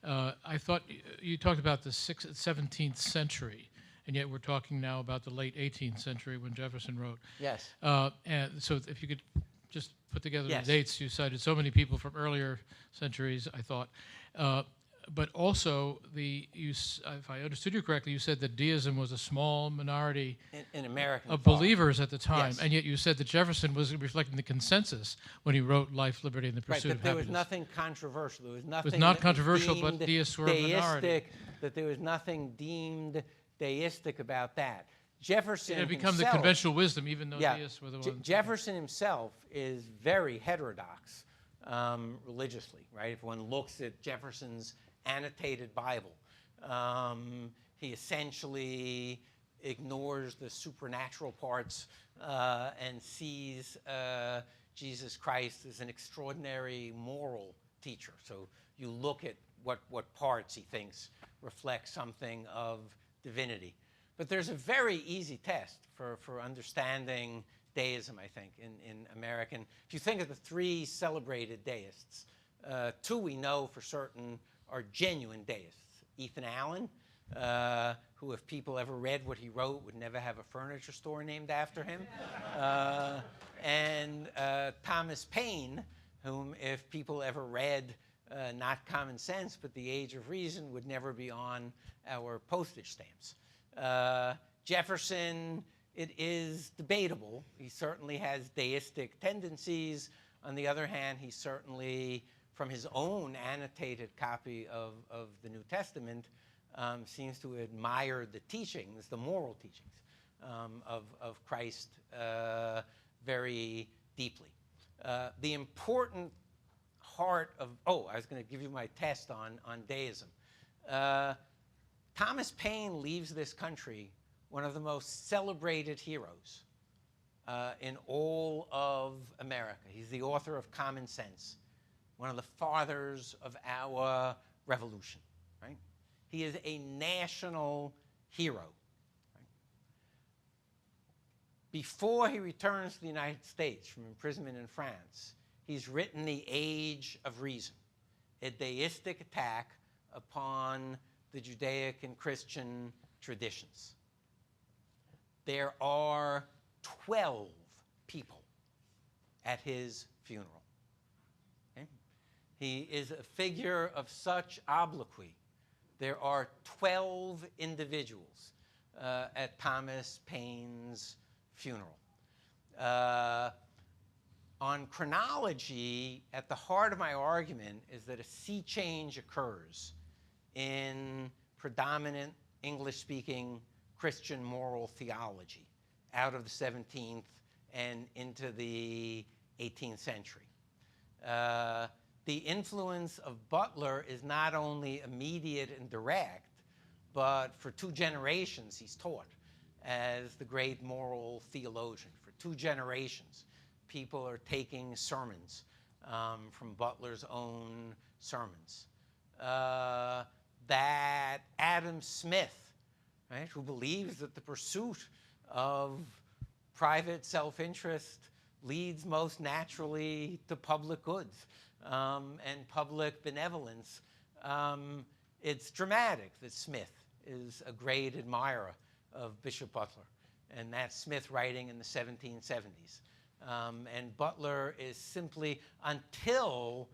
I thought you talked about the 17th century, and yet we're talking now about the late 18th century when Jefferson wrote. Yes. And so if you could just put together Yes. the dates, you cited so many people from earlier centuries, I thought. But also, if I understood you correctly, you said that deism was a small minority In American of thought. believers at the time, Yes. and yet you said that Jefferson was reflecting the consensus when he wrote Life, Liberty, and the Right, Pursuit that of there Happiness. was nothing controversial. There was nothing It was not that controversial, but deemed deists were a minority. deistic, that there was nothing deemed deistic about that. Jefferson It had become the himself- conventional wisdom, even though Yeah. deists were the ones. Jefferson himself is very heterodox religiously, right? If one looks at Jefferson's annotated Bible, he essentially ignores the supernatural parts and sees Jesus Christ as an extraordinary moral teacher. So you look at what parts he thinks reflect something of divinity. But there's a very easy test for understanding deism, I think, in American. If you think of the three celebrated deists, two we know for certain are genuine deists. Ethan Allen, who, if people ever read what he wrote, would never have a furniture store named after him. And Thomas Paine, whom, if people ever read not Common Sense, but The Age of Reason, would never be on our postage stamps. Jefferson, it is debatable. He certainly has deistic tendencies. On the other hand, he certainly, from his own annotated copy of the New Testament, seems to admire the teachings, the moral teachings of Christ very deeply. The important heart of, I was going to give you my test on deism. Thomas Paine leaves this country one of the most celebrated heroes in all of America. He's the author of Common Sense, one of the fathers of our revolution, right? He is a national hero. Right? Before he returns to the United States from imprisonment in France, he's written The Age of Reason, a deistic attack upon the Judaic and Christian traditions. There are 12 people at his funeral. Okay? He is a figure of such obloquy. There are 12 individuals at Thomas Paine's funeral. On chronology, at the heart of my argument is that a sea change occurs in predominant English-speaking Christian moral theology out of the 17th and into the 18th century. The influence of Butler is not only immediate and direct, but for 2 generations he's taught as the great moral theologian. For 2 generations, people are taking sermons from Butler's own sermons. That Adam Smith, right, who believes that the pursuit of private self-interest leads most naturally to public goods and public benevolence, it's dramatic that Smith is a great admirer of Bishop Butler, and that's Smith writing in the 1770s. And Butler is simply, until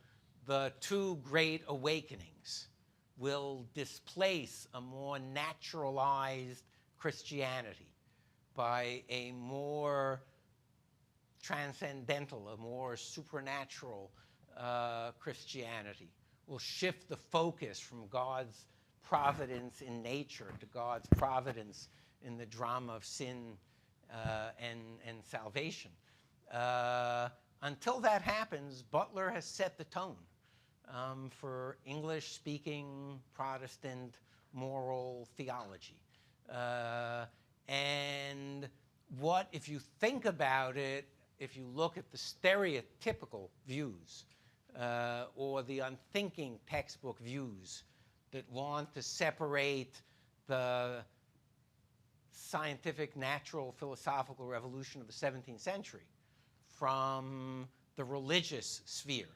the 2 great awakenings will displace a more naturalized Christianity by a more transcendental, a more supernatural Christianity, will shift the focus from God's providence in nature to God's providence in the drama of sin and salvation. Until that happens, Butler has set the tone for English-speaking Protestant moral theology. And what, if you think about it, if you look at the stereotypical views or the unthinking textbook views that want to separate the scientific, natural, philosophical revolution of the 17th century from the religious sphere,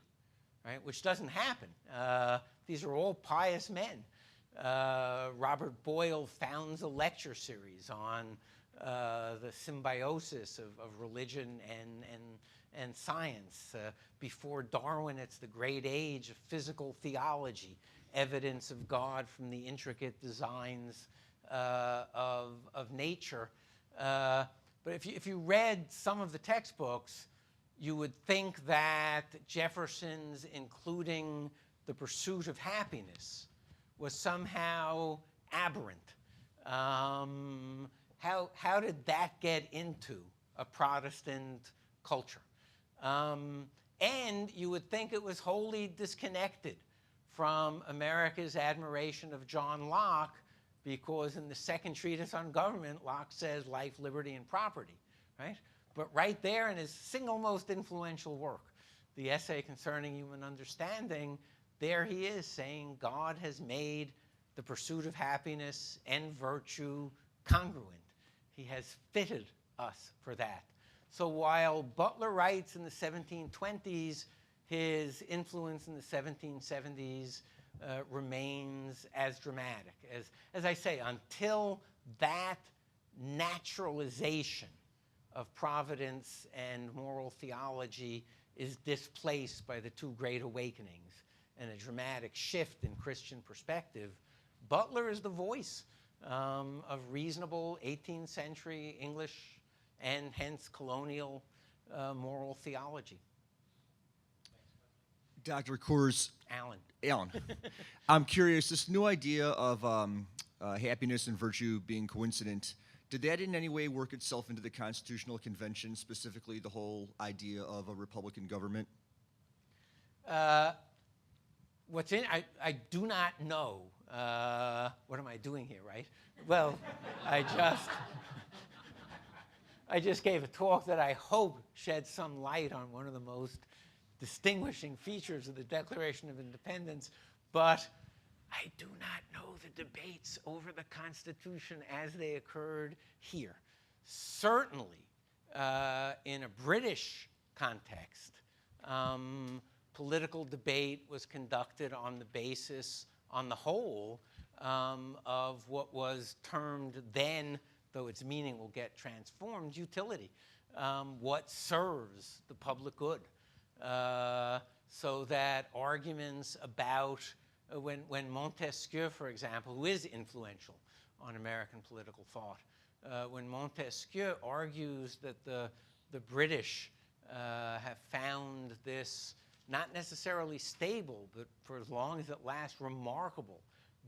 right, which doesn't happen. These are all pious men. Robert Boyle founds a lecture series on the symbiosis of religion and science. Before Darwin, it's the great age of physical theology, evidence of God from the intricate designs of nature. But if you read some of the textbooks, you would think that Jefferson's including the pursuit of happiness was somehow aberrant. How did that get into a Protestant culture? And you would think it was wholly disconnected from America's admiration of John Locke, because in the second treatise on government, Locke says life, liberty, and property, right? But right there in his single most influential work, the essay concerning human understanding, there he is saying God has made the pursuit of happiness and virtue congruent. He has fitted us for that. So while Butler writes in the 1720s, his influence in the 1770s remains as dramatic. As I say, until that naturalization of providence and moral theology is displaced by the two great awakenings and a dramatic shift in Christian perspective, Butler is the voice of reasonable 18th century English and hence colonial moral theology. Dr. Coors, Alan. I'm curious, this new idea of happiness and virtue being coincident, did that in any way work itself into the Constitutional Convention, specifically the whole idea of a Republican government? I do not know. What am I doing here, right? Well, I just gave a talk that I hope sheds some light on one of the most distinguishing features of the Declaration of Independence, but I do not know the debates over the Constitution as they occurred here. Certainly, in a British context, political debate was conducted on the basis, on the whole, of what was termed then, though its meaning will get transformed, utility. What serves the public good? So that arguments about, when Montesquieu, for example, who is influential on American political thought, when Montesquieu argues that the British have found this not necessarily stable, but for as long as it lasts, remarkable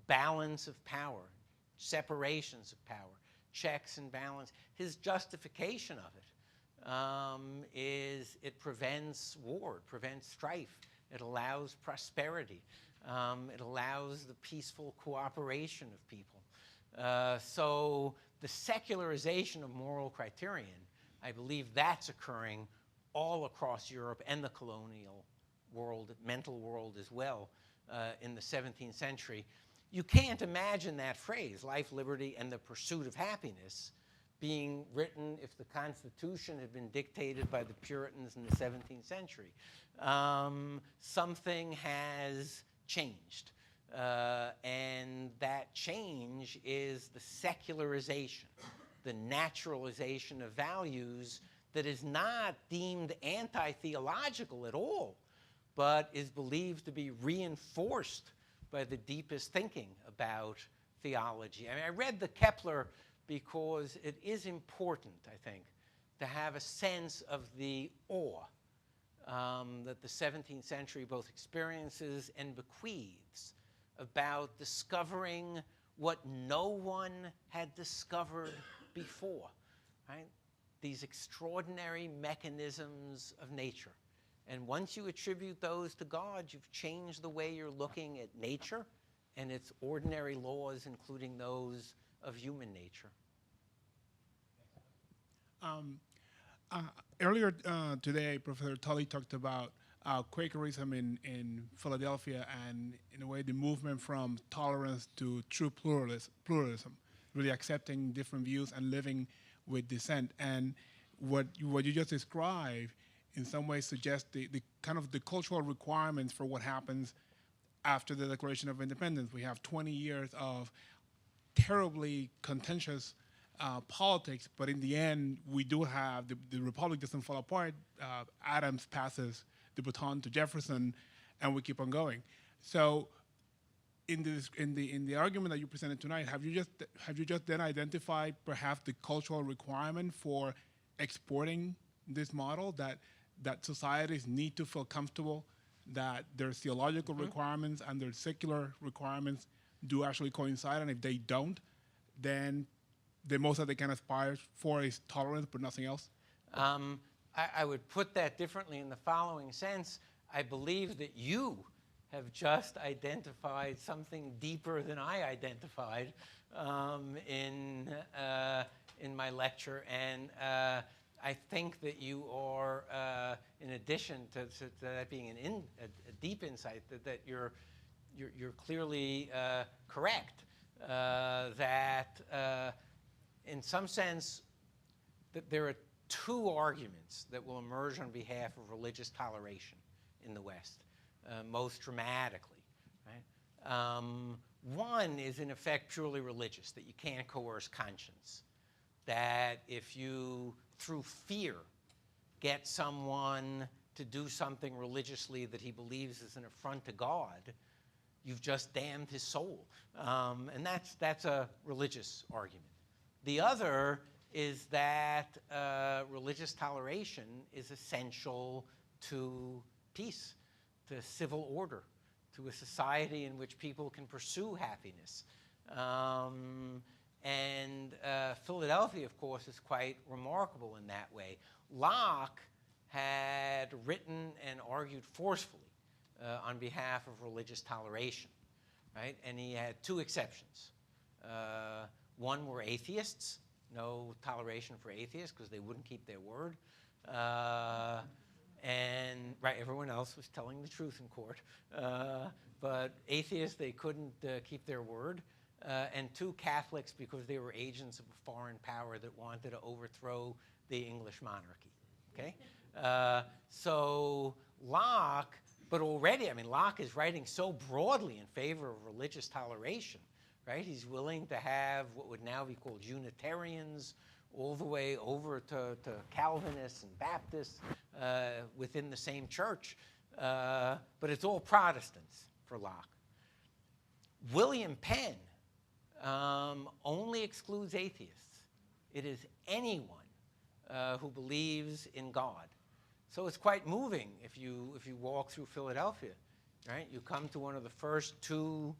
balance of power, separations of power, checks and balance. His justification of it is it prevents war, it prevents strife, it allows prosperity, it allows the peaceful cooperation of people. So the secularization of moral criterion, I believe that's occurring all across Europe and the colonial world, mental world as well, in the 17th century. You can't imagine that phrase, life, liberty, and the pursuit of happiness, being written if the Constitution had been dictated by the Puritans in the 17th century. Something has changed. And that change is the secularization, the naturalization of values that is not deemed anti-theological at all, but is believed to be reinforced by the deepest thinking about theology. I mean, I read the Kepler because it is important, I think, to have a sense of the awe that the 17th century both experiences and bequeaths about discovering what no one had discovered before, right? These extraordinary mechanisms of nature. And once you attribute those to God, you've changed the way you're looking at nature and its ordinary laws, including those of human nature. Earlier today, Professor Tully talked about Quakerism in Philadelphia and, in a way, the movement from tolerance to true pluralism, really accepting different views and living with dissent. And what you just described in some ways suggests the kind of the cultural requirements for what happens after the Declaration of Independence. We have 20 years of terribly contentious politics, but in the end, we do have, the Republic doesn't fall apart. Adams passes the baton to Jefferson, and we keep on going. So in the argument that you presented tonight, have you just then identified perhaps the cultural requirement for exporting this model, that societies need to feel comfortable that their theological requirements and their secular requirements do actually coincide, and if they don't, then the most that they can aspire for is tolerance, but nothing else? I would put that differently in the following sense. I believe that you have just identified something deeper than I identified in my lecture, and I think that you are, in addition to that being a deep insight, that you're clearly correct. That in some sense, that there are two arguments that will emerge on behalf of religious toleration in the West, most dramatically. Right? One is, in effect, purely religious, that you can't coerce conscience. That if you, through fear, get someone to do something religiously that he believes is an affront to God, you've just damned his soul. And that's a religious argument. The other is that religious toleration is essential to peace, to civil order, to a society in which people can pursue happiness. Philadelphia, of course, is quite remarkable in that way. Locke had written and argued forcefully on behalf of religious toleration, right? And he had two exceptions. One were atheists, no toleration for atheists because they wouldn't keep their word. Everyone else was telling the truth in court. But atheists, they couldn't keep their word. And two, Catholics, because they were agents of a foreign power that wanted to overthrow the English monarchy. Okay? So Locke, but already, I mean, Locke is writing so broadly in favor of religious toleration, right? He's willing to have what would now be called Unitarians all the way over to Calvinists and Baptists within the same church. But it's all Protestants for Locke. William Penn only excludes atheists. It is anyone who believes in God. So it's quite moving if you walk through Philadelphia, right? You come to one of the first two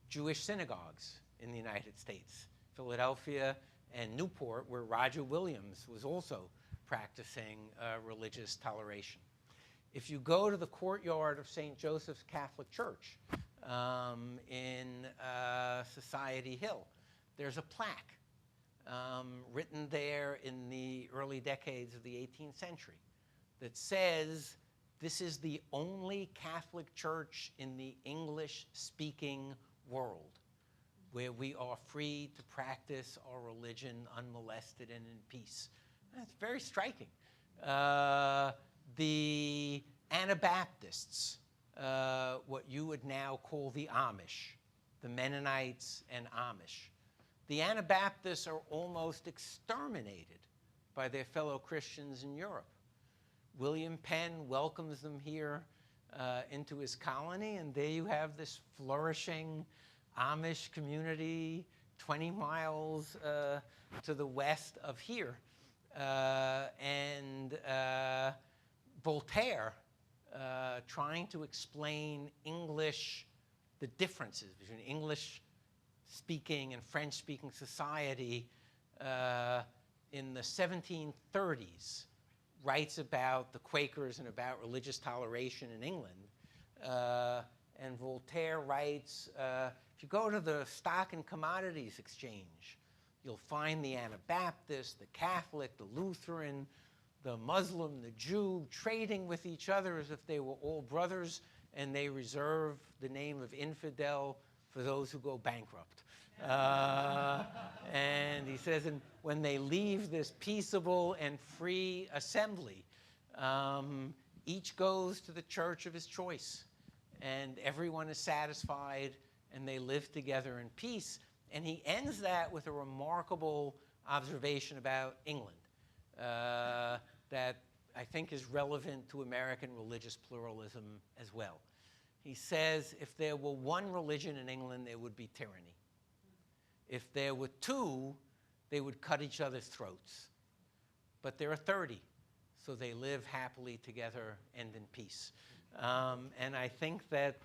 Jewish synagogues in the United States, Philadelphia and Newport, where Roger Williams was also practicing religious toleration. If you go to the courtyard of St. Joseph's Catholic Church in Society Hill, there's a plaque written there in the early decades of the 18th century that says, this is the only Catholic church in the English-speaking world where we are free to practice our religion unmolested and in peace. That's very striking. The Anabaptists, what you would now call the Amish, the Mennonites and Amish, the Anabaptists are almost exterminated by their fellow Christians in Europe. William Penn welcomes them here into his colony, and there you have this flourishing Amish community 20 miles to the west of here. Voltaire, trying to explain the differences between English-speaking and French-speaking society in the 1730s, writes about the Quakers and about religious toleration in England. And Voltaire writes, if you go to the Stock and Commodities Exchange, you'll find the Anabaptist, the Catholic, the Lutheran, the Muslim, the Jew, trading with each other as if they were all brothers, and they reserve the name of infidel for those who go bankrupt. And he says, and when they leave this peaceable and free assembly, each goes to the church of his choice, and everyone is satisfied, and they live together in peace. And he ends that with a remarkable observation about England that I think is relevant to American religious pluralism as well. He says, if there were one religion in England, there would be tyranny. If there were two, they would cut each other's throats. But there are 30, so they live happily together and in peace. And I think that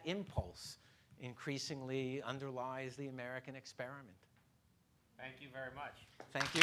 impulse increasingly underlies the American experiment. Thank you very much. Thank you.